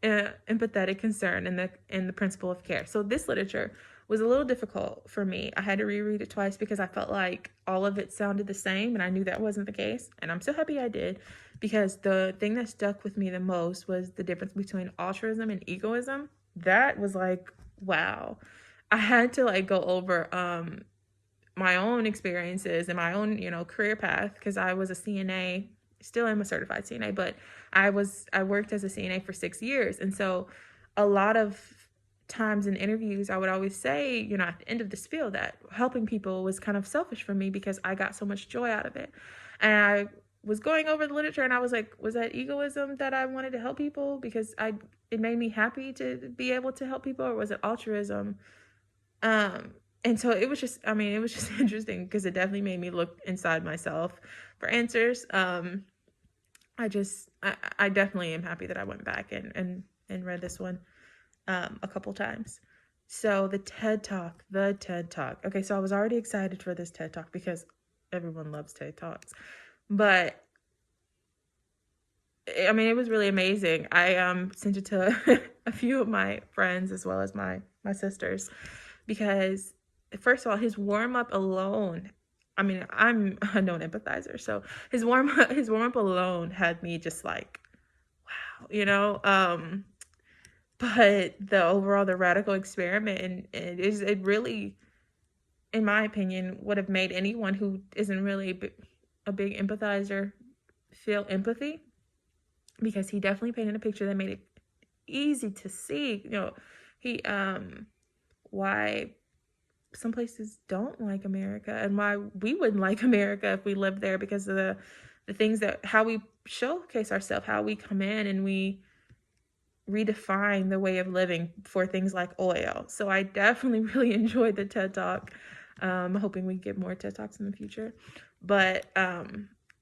empathetic concern in the principle of care. So this literature was a little difficult for me. I had to reread it twice because I felt like all of it sounded the same, and I knew that wasn't the case. And I'm so happy I did, because the thing that stuck with me the most was the difference between altruism and egoism. That was like, wow. I had to like go over my own experiences and my own, career path, because I was a CNA, still am a certified CNA, but I worked as a CNA for 6 years. And so a lot of times in interviews, I would always say, at the end of the spiel, that helping people was kind of selfish for me because I got so much joy out of it. And I was going over the literature and I was like, was that egoism that I wanted to help people because it made me happy to be able to help people, or was it altruism? And so it was just, it was just interesting because it definitely made me look inside myself for answers. I definitely am happy that I went back and read this one a couple times. So the TED Talk. Okay, so I was already excited for this TED Talk because everyone loves TED Talks. But it was really amazing. I sent it to a few of my friends as well as my sisters, because first of all, his warm up alone. I'm a known empathizer, so his warm up alone had me just like, wow. But the radical experiment, and it really, in my opinion, would have made anyone who isn't really a big empathizer feel empathy, because he definitely painted a picture that made it easy to see, he why some places don't like America, and why we wouldn't like America if we lived there, because of the things that, how we showcase ourselves, how we come in and we redefine the way of living for things like oil. So I definitely really enjoyed the TED Talk. Hoping we get more TED Talks in the future. But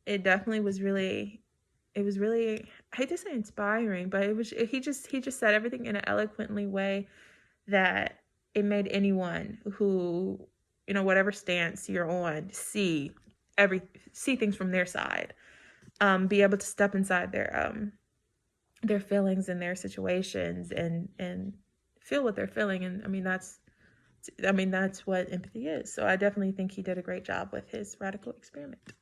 it definitely was really, I hate to say inspiring, but he just said everything in an eloquently way that it made anyone who, whatever stance you're on, see things from their side, be able to step inside their feelings and their situations, and feel what they're feeling. And that's what empathy is. So I definitely think he did a great job with his radical experiment.